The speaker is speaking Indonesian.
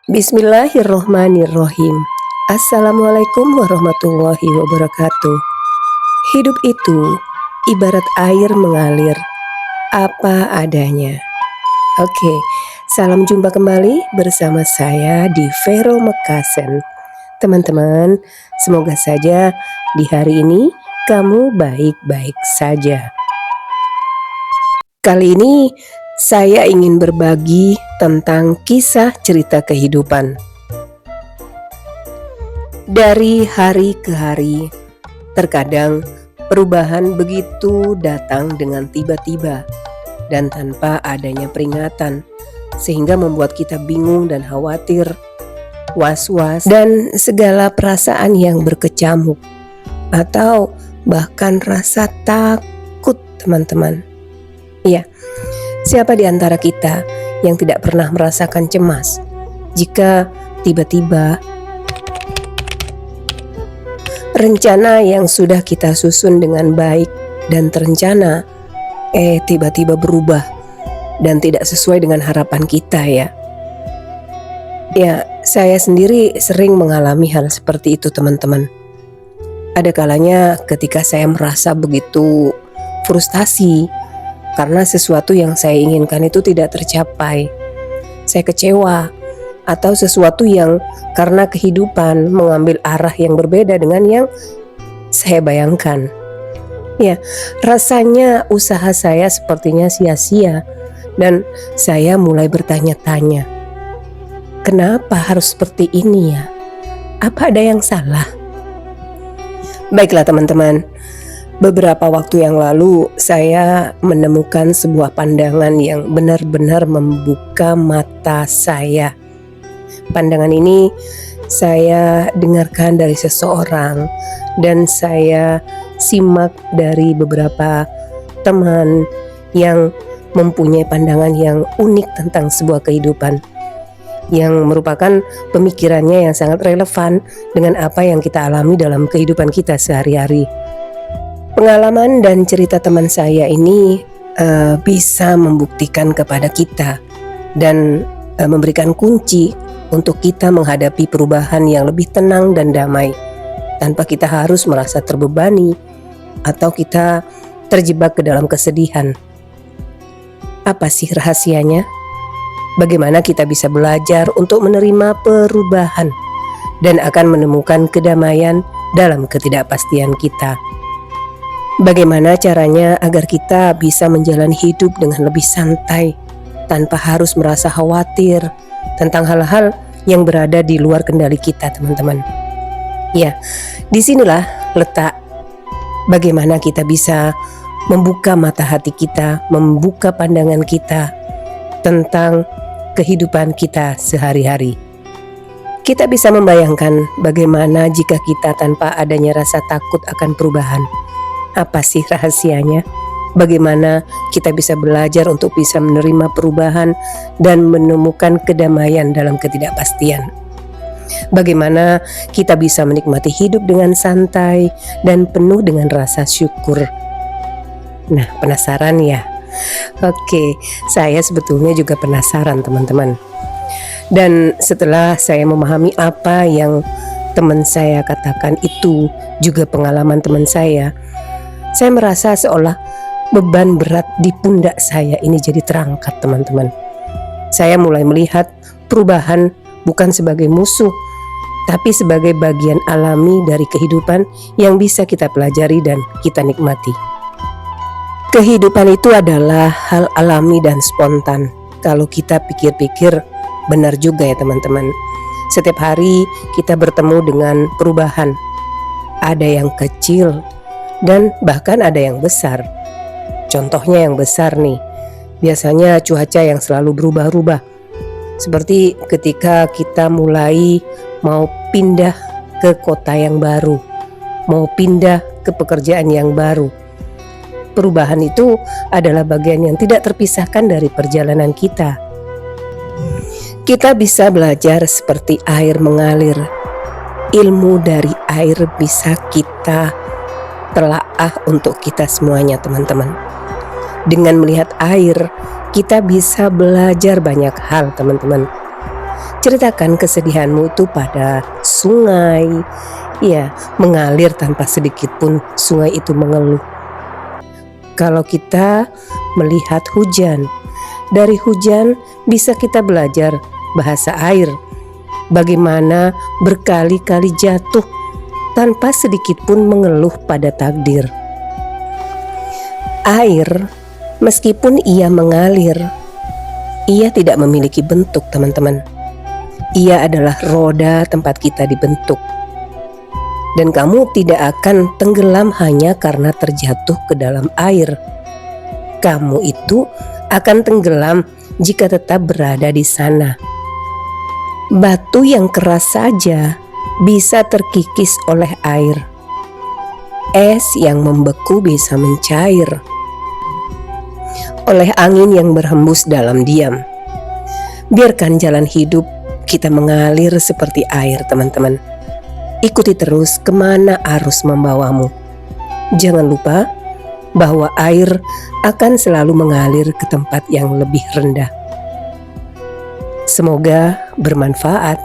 Bismillahirrohmanirrohim. Assalamualaikum warahmatullahi wabarakatuh. Hidup itu ibarat air mengalir, apa adanya. Oke, salam jumpa kembali bersama saya di Vero Mekasen. Teman-teman, semoga saja di hari ini kamu baik-baik saja. Kali ini saya ingin berbagi tentang kisah cerita kehidupan. Dari hari ke hari, terkadang perubahan begitu datang dengan tiba-tiba dan tanpa adanya peringatan, sehingga membuat kita bingung dan khawatir, was-was, dan segala perasaan yang berkecamuk, atau bahkan rasa takut, teman-teman. Iya, siapa di antara kita yang tidak pernah merasakan cemas jika tiba-tiba rencana yang sudah kita susun dengan baik dan terencana tiba-tiba berubah dan tidak sesuai dengan harapan kita ya. Ya, saya sendiri sering mengalami hal seperti itu, teman-teman. Ada kalanya ketika saya merasa begitu frustasi karena sesuatu yang saya inginkan itu tidak tercapai. Saya kecewa, atau sesuatu yang karena kehidupan mengambil arah yang berbeda dengan yang saya bayangkan. Ya, rasanya usaha saya sepertinya sia-sia dan saya mulai bertanya-tanya, kenapa harus seperti ini ya? Apa ada yang salah? Baiklah teman-teman, beberapa waktu yang lalu saya menemukan sebuah pandangan yang benar-benar membuka mata saya. Pandangan ini saya dengarkan dari seseorang dan saya simak dari beberapa teman yang mempunyai pandangan yang unik tentang sebuah kehidupan, yang merupakan pemikirannya yang sangat relevan dengan apa yang kita alami dalam kehidupan kita sehari-hari. Pengalaman dan cerita teman saya ini bisa membuktikan kepada kita dan memberikan kunci untuk kita menghadapi perubahan yang lebih tenang dan damai tanpa kita harus merasa terbebani atau kita terjebak ke dalam kesedihan. Apa sih rahasianya? Bagaimana kita bisa belajar untuk menerima perubahan dan akan menemukan kedamaian dalam ketidakpastian kita? Bagaimana caranya agar kita bisa menjalani hidup dengan lebih santai tanpa harus merasa khawatir tentang hal-hal yang berada di luar kendali kita, teman-teman. Ya, disinilah letak bagaimana kita bisa membuka mata hati kita, membuka pandangan kita tentang kehidupan kita sehari-hari. Kita bisa membayangkan bagaimana jika kita tanpa adanya rasa takut akan perubahan. Apa sih rahasianya? Bagaimana kita bisa belajar untuk bisa menerima perubahan dan menemukan kedamaian dalam ketidakpastian? Bagaimana kita bisa menikmati hidup dengan santai dan penuh dengan rasa syukur? Nah, penasaran ya? Oke, saya sebetulnya juga penasaran, teman-teman. Dan setelah saya memahami apa yang teman saya katakan itu juga pengalaman teman saya merasa seolah beban berat di pundak saya ini jadi terangkat, teman-teman. Saya mulai melihat perubahan bukan sebagai musuh, tapi sebagai bagian alami dari kehidupan yang bisa kita pelajari dan kita nikmati. Kehidupan itu adalah hal alami dan spontan. Kalau kita pikir-pikir, benar juga ya teman-teman. Setiap hari kita bertemu dengan perubahan. Ada yang kecil dan bahkan ada yang besar. Contohnya yang besar nih, biasanya cuaca yang selalu berubah-ubah. Seperti ketika kita mulai mau pindah ke kota yang baru, mau pindah ke pekerjaan yang baru. Perubahan itu adalah bagian yang tidak terpisahkan dari perjalanan kita. Kita bisa belajar seperti air mengalir. Ilmu dari air bisa kita telaah untuk kita semuanya, teman-teman. Dengan melihat air, kita bisa belajar banyak hal, teman-teman. Ceritakan kesedihanmu itu pada sungai. Ya, mengalir tanpa sedikit pun sungai itu mengeluh. Kalau kita melihat hujan, dari hujan bisa kita belajar bahasa air. Bagaimana berkali-kali jatuh tanpa sedikit pun mengeluh pada takdir. Air, meskipun ia mengalir, ia tidak memiliki bentuk, teman-teman. Ia adalah roda tempat kita dibentuk. Dan kamu tidak akan tenggelam hanya karena terjatuh ke dalam air. Kamu itu akan tenggelam jika tetap berada di sana. Batu yang keras saja bisa terkikis oleh air. Es yang membeku bisa mencair oleh angin yang berhembus dalam diam. Biarkan jalan hidup kita mengalir seperti air, teman-teman. Ikuti terus kemana arus membawamu. Jangan lupa bahwa air akan selalu mengalir ke tempat yang lebih rendah. Semoga bermanfaat.